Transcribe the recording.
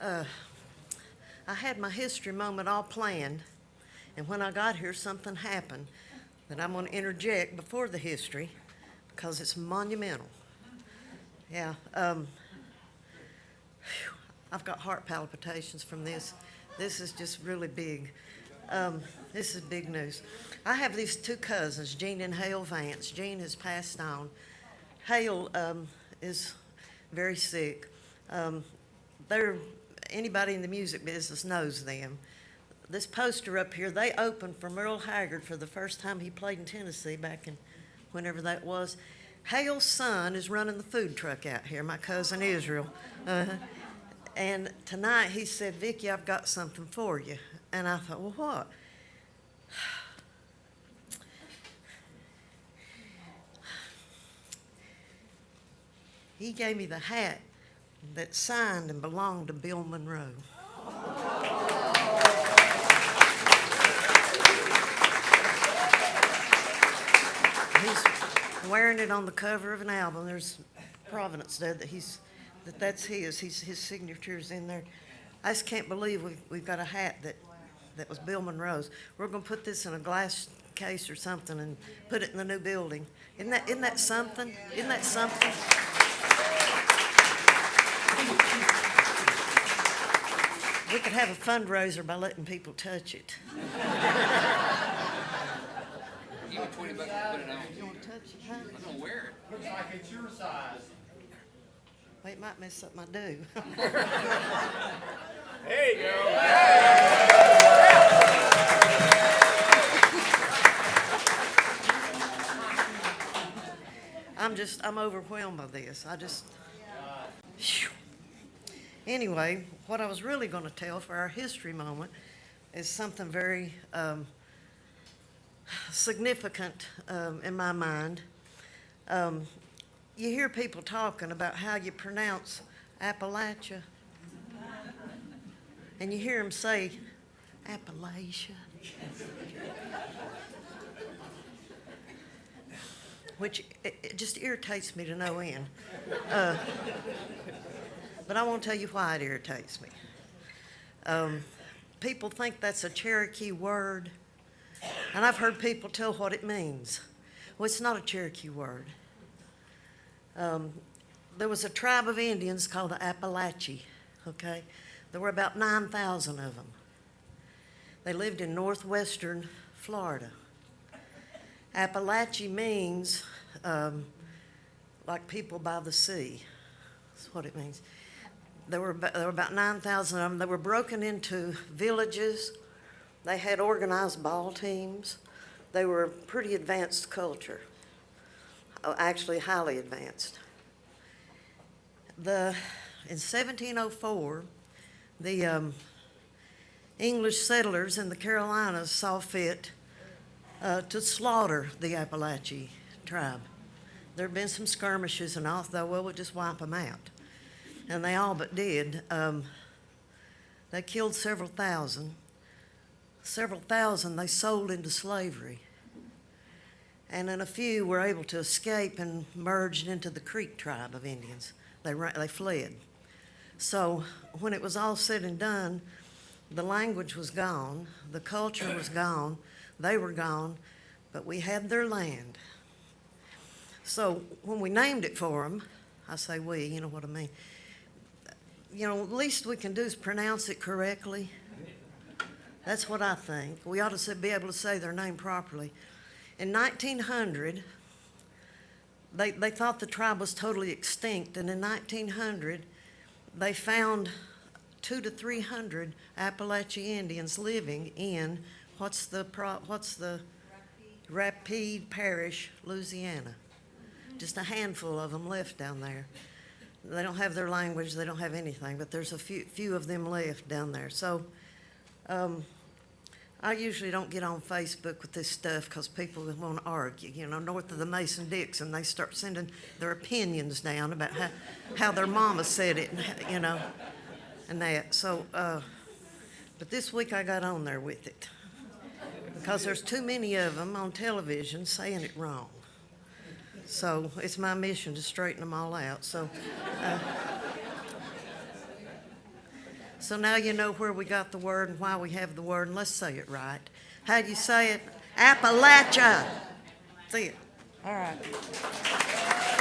I had my history moment all planned, and when I got here, something happened that I'm going to interject before the history because it's monumental. Yeah, I've got heart palpitations from this. This is just really big. This is big news. I have these two cousins, Gene and Hale Vance. Gene has passed on. Hale is very sick. They're anybody in the music business knows them. This poster up here, they opened for Merle Haggard for the first time he played in Tennessee back in whenever that was. Hale's son is running the food truck out here, my cousin Israel. And tonight he said, "Vicki, I've got something for you." And I thought, well, what? He gave me the hat that signed and belonged to Bill Monroe. He's wearing it on the cover of an album. There's Providence there that's his. His signature's in there. I just can't believe we've got a hat that was Bill Monroe's. We're going to put this in a glass case or something and put it in the new building. Isn't that something? Isn't that something? We could have a fundraiser by letting people touch it. You want $20 to put it on. You want to touch it, huh? I'm gonna wear it. Looks like it's your size. Well, it might mess up my do. There you go. I'm overwhelmed by this. Phew. Anyway, what I was really going to tell for our history moment is something very significant in my mind. You hear people talking about how you pronounce Appalachia, and you hear them say Appalachia, which it just irritates me to no end. But I won't tell you why it irritates me. People think that's a Cherokee word, and I've heard people tell what it means. Well, it's not a Cherokee word. There was a tribe of Indians called the Appalachia, okay? There were about 9,000 of them. They lived in northwestern Florida. Appalachia means like people by the sea. That's what it means. There were about 9,000 of them. They were broken into villages. They had organized ball teams. They were a pretty advanced culture, actually highly advanced. In 1704, the English settlers in the Carolinas saw fit to slaughter the Appalachia tribe. There had been some skirmishes and all, though, well, we'll just wipe them out. And they all but did. They killed several thousand. Several thousand they sold into slavery. And then a few were able to escape and merged into the Creek tribe of Indians. They fled. So when it was all said and done, the language was gone, the culture was gone, they were gone, but we had their land. So when we named it for them, I say we, you know what I mean. You know, the least we can do is pronounce it correctly. That's what I think. We ought to be able to say their name properly. In 1900, they thought the tribe was totally extinct, and in 1900, they found 200 to 300 Appalachia Indians living in what's the Rapide Parish, Louisiana. Just a handful of them left down there. They don't have their language, they don't have anything, but there's a few of them left down there. So I usually don't get on Facebook with this stuff because people want to argue. You know, north of the Mason-Dixon, they start sending their opinions down about how their mama said it, you know, and that. So, but this week I got on there with it because there's too many of them on television saying it wrong. So it's my mission to straighten them all out. So So now you know where we got the word and why we have the word, and let's say it right. How do you say it? Appalachia. See it. All right.